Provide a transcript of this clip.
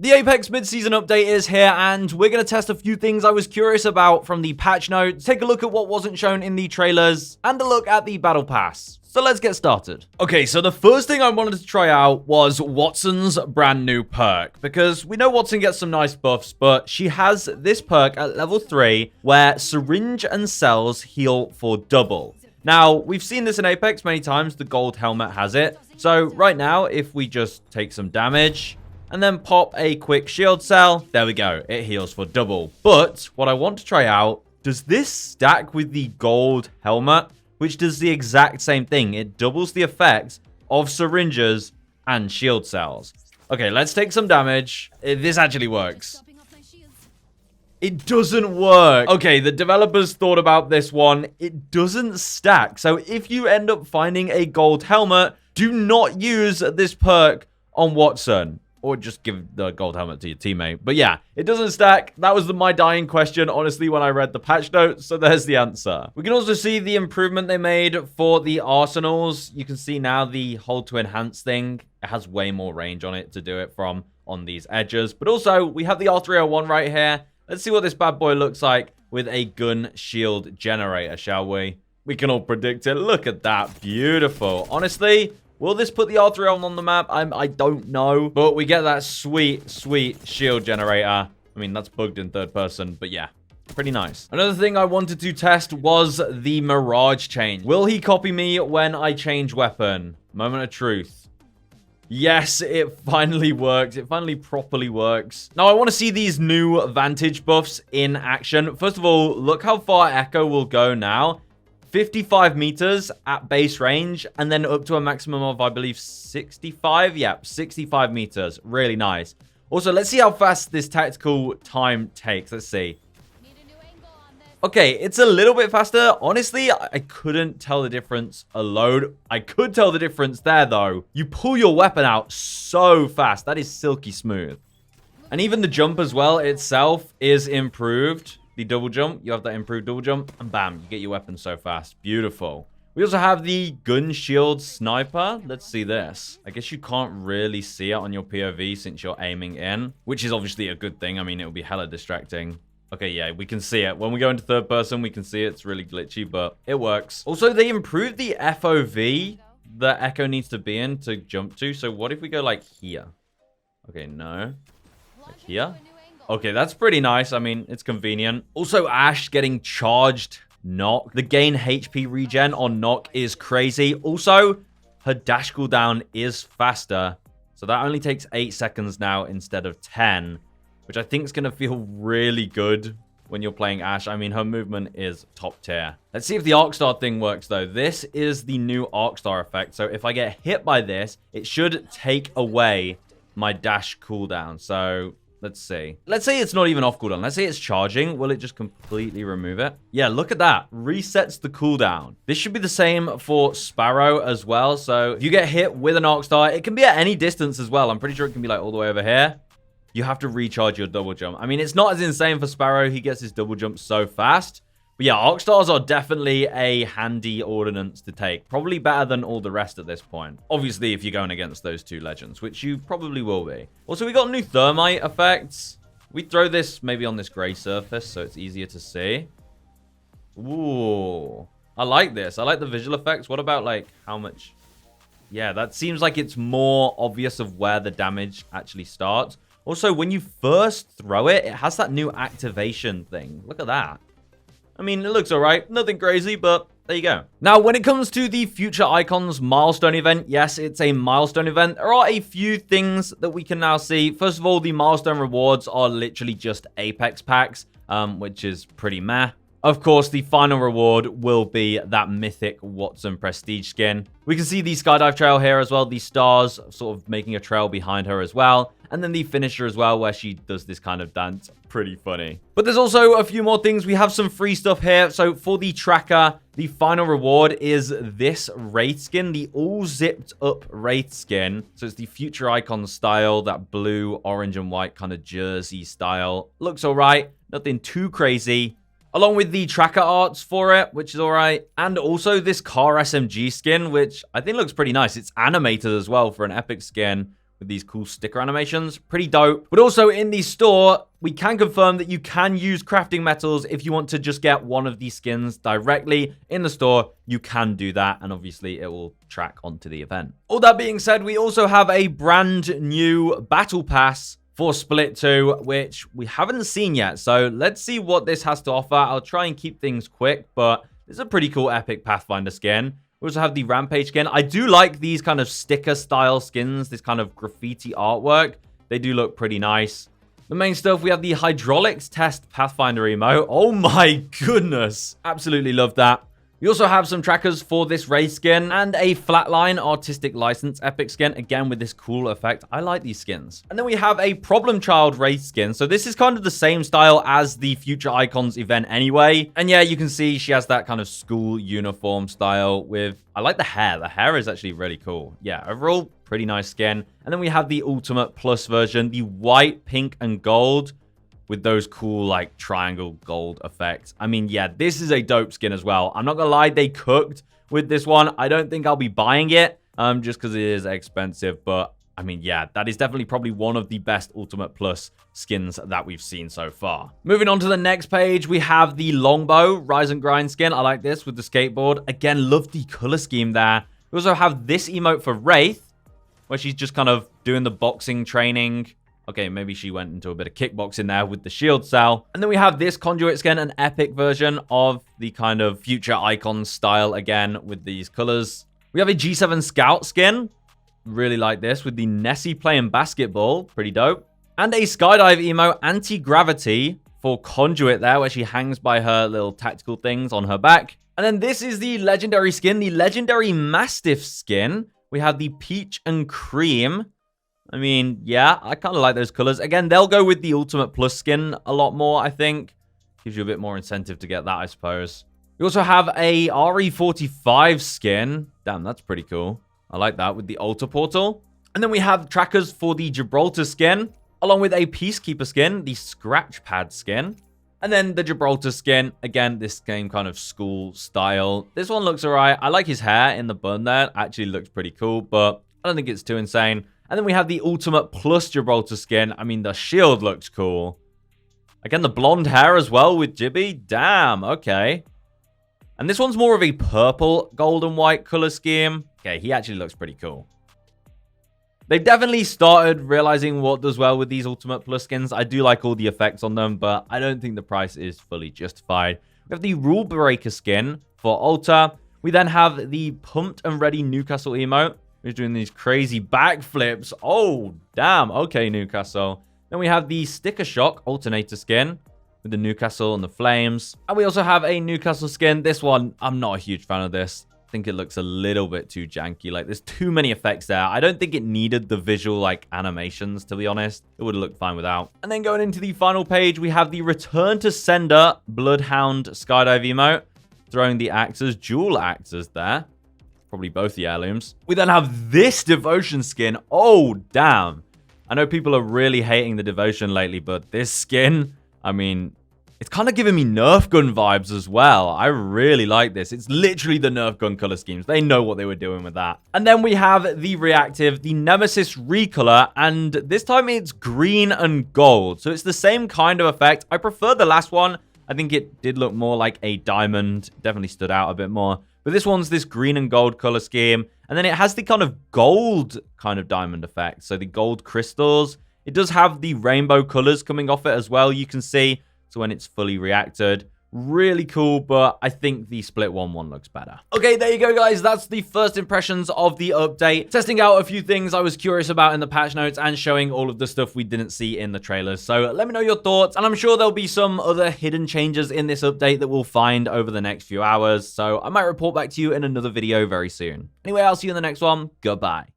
The Apex mid-season update is here, and we're going to test a few things I was curious about from the patch notes, take a look at what wasn't shown in the trailers, and a look at the Battle Pass. So let's get started. Okay, so the first thing I wanted to try out was Wattson's brand new perk, because we know Wattson gets some nice buffs, but she has this perk at level 3 where syringe and cells heal for double. Now, we've seen this in Apex many times, the gold helmet has it. So right now, if we just take some damage and then pop a quick shield cell, there we go, it heals for double. But what I want to try out, does this stack with the gold helmet, which does the exact same thing? It doubles the effects of syringes and shield cells. Okay, let's take some damage. This actually works. It doesn't work. Okay, the developers thought about this one. It doesn't stack. So if you end up finding a gold helmet, do not use this perk on Wattson. Or just give the gold helmet to your teammate. But yeah, it doesn't stack. That was my dying question, honestly, when I read the patch notes. So there's the answer. We can also see the improvement they made for the arsenals. You can see now the hold to enhance thing. It has way more range on it to do it from on these edges. But also, we have the R301 right here. Let's see what this bad boy looks like with a gun shield generator, shall we? We can all predict it. Look at that. Beautiful. Honestly, will this put the R301 on the map? I don't know. But we get that sweet, sweet shield generator. I mean, that's bugged in third person, but yeah, pretty nice. Another thing I wanted to test was the Mirage change. Will he copy me when I change weapon? Moment of truth. Yes, it finally works. It finally properly works. Now, I want to see these new Vantage buffs in action. First of all, look how far Echo will go now. 55 meters at base range, and then up to a maximum of, I believe, 65. Yeah, 65 meters. Really nice. Also, let's see how fast this tactical time takes. Let's see. Okay, it's a little bit faster. Honestly, I couldn't tell the difference alone. I could tell the difference there, though. You pull your weapon out so fast. That is silky smooth. And even the jump as well itself is improved. The double jump, you have that improved double jump, and bam, you get your weapon so fast. Beautiful. We also have the gun shield sniper. Let's see this. I guess you can't really see it on your POV since you're aiming in, which is obviously a good thing. I mean, it will be hella distracting. Okay, yeah, we can see it. When we go into third person, we can see it. It's really glitchy, but it works. Also, they improved the FOV that Echo needs to be in to jump to. So what if we go like here? Okay, no. Like here? Okay, that's pretty nice. I mean, it's convenient. Also, Ash getting charged knock. The gain HP regen on knock is crazy. Also, her dash cooldown is faster. So that only takes 8 seconds now instead of 10. Which I think is going to feel really good when you're playing Ash. I mean, her movement is top tier. Let's see if the Arcstar thing works, though. This is the new Arcstar effect. So if I get hit by this, it should take away my dash cooldown. So let's see. Let's say it's not even off cooldown. Let's say it's charging. Will it just completely remove it? Yeah, look at that. Resets the cooldown. This should be the same for Sparrow as well. So if you get hit with an Arcstar, it can be at any distance as well. I'm pretty sure it can be like all the way over here. You have to recharge your double jump. I mean, it's not as insane for Sparrow. He gets his double jump so fast. But yeah, Arcstars are definitely a handy ordinance to take. Probably better than all the rest at this point. Obviously, if you're going against those two legends, which you probably will be. Also, we got new Thermite effects. We throw this maybe on this gray surface so it's easier to see. Ooh. I like this. I like the visual effects. What about, like, how much? Yeah, that seems like it's more obvious of where the damage actually starts. Also, when you first throw it, it has that new activation thing. Look at that. I mean, it looks all right. Nothing crazy, but there you go. Now, when it comes to the Future Icons Milestone Event, yes, it's a Milestone Event. There are a few things that we can now see. First of all, the Milestone rewards are literally just Apex packs, which is pretty meh. Of course, the final reward will be that mythic Wattson Prestige skin. We can see the skydive trail here as well. The stars sort of making a trail behind her as well. And then the finisher as well, where she does this kind of dance. Pretty funny. But there's also a few more things. We have some free stuff here. So for the tracker, the final reward is this Wraith skin, the all zipped up Wraith skin. So it's the Future Icon style, that blue, orange, and white kind of jersey style. Looks all right. Nothing too crazy. Along with the tracker arts for it, which is all right. And also this car SMG skin, which I think looks pretty nice. It's animated as well for an epic skin, with these cool sticker animations. Pretty dope. But also in the store, we can confirm that you can use crafting metals if you want to just get one of these skins directly in the store. You can do that, and obviously it will track onto the event. All that being said, we also have a brand new Battle Pass for Split 2, which we haven't seen yet. So let's see what this has to offer. I'll try and keep things quick, but this is a pretty cool epic Pathfinder skin. We also have the Rampage skin. I do like these kind of sticker style skins, this kind of graffiti artwork. They do look pretty nice. The main stuff, we have the Hydraulics Test Pathfinder emote. Oh my goodness. Absolutely love that. We also have some trackers for this race skin and a Flatline Artistic License epic skin, again with this cool effect. I like these skins. And then we have a Problem Child race skin. So this is kind of the same style as the Future Icons event anyway. And yeah, you can see she has that kind of school uniform style with, I like the hair. The hair is actually really cool. Yeah, overall, pretty nice skin. And then we have the Ultimate Plus version, the white, pink, and gold, with those cool, like, triangle gold effects. I mean, yeah, this is a dope skin as well. I'm not gonna lie, they cooked with this one. I don't think I'll be buying it, just because it is expensive. But, I mean, yeah, that is definitely probably one of the best Ultimate Plus skins that we've seen so far. Moving on to the next page, we have the Longbow Rise and Grind skin. I like this with the skateboard. Again, love the color scheme there. We also have this emote for Wraith, where she's just kind of doing the boxing training. Okay, maybe she went into a bit of kickboxing there with the shield cell. And then we have this Conduit skin, an epic version of the kind of Future Icon style again with these colors. We have a G7 Scout skin. Really like this with the Nessie playing basketball. Pretty dope. And a Skydive emo Anti-Gravity for Conduit there, where she hangs by her little tactical things on her back. And then this is the legendary skin, the legendary Mastiff skin. We have the Peach and Cream. I mean, yeah, I kind of like those colors. Again, they'll go with the Ultimate Plus skin a lot more, I think. Gives you a bit more incentive to get that, I suppose. We also have a RE45 skin. Damn, that's pretty cool. I like that with the Altar Portal. And then we have trackers for the Gibraltar skin, along with a Peacekeeper skin, the Scratch Pad skin. And then the Gibraltar skin. Again, this game kind of school style. This one looks alright. I like his hair in the bun there. Actually looks pretty cool, but I don't think it's too insane. And then we have the Ultimate Plus Gibraltar skin. I mean, the shield looks cool. Again, the blonde hair as well with Jibby. Damn, okay. And this one's more of a purple, gold and white color scheme. Okay, he actually looks pretty cool. They've definitely started realizing what does well with these Ultimate Plus skins. I do like all the effects on them, but I don't think the price is fully justified. We have the Rule Breaker skin for Altar. We then have the Pumped and Ready Newcastle emote. Who's doing these crazy backflips. Oh, damn. Okay, Newcastle. Then we have the Sticker Shock Alternator skin with the Newcastle and the flames. And we also have a Newcastle skin. This one, I'm not a huge fan of this. I think it looks a little bit too janky. Like, there's too many effects there. I don't think it needed the visual, like, animations, to be honest. It would have looked fine without. And then going into the final page, we have the Return to Sender Bloodhound Skydive emote. Throwing the axes, dual axes there. Probably both the heirlooms. We then have this Devotion skin. Oh, damn. I know people are really hating the Devotion lately, but this skin, I mean, it's kind of giving me Nerf gun vibes as well. I really like this. It's literally the Nerf gun color schemes. They know what they were doing with that. And then we have the Reactive, the Nemesis Recolor, and this time it's green and gold. So it's the same kind of effect. I prefer the last one. I think it did look more like a diamond. Definitely stood out a bit more. But this one's this green and gold color scheme. And then it has the kind of gold kind of diamond effect. So the gold crystals. It does have the rainbow colors coming off it as well, you can see. So when it's fully reacted. Really cool, but I think the split one looks better. Okay, there you go, guys. That's the first impressions of the update. Testing out a few things I was curious about in the patch notes and showing all of the stuff we didn't see in the trailers. So let me know your thoughts, and I'm sure there'll be some other hidden changes in this update that we'll find over the next few hours. So I might report back to you in another video very soon. Anyway, I'll see you in the next one. Goodbye.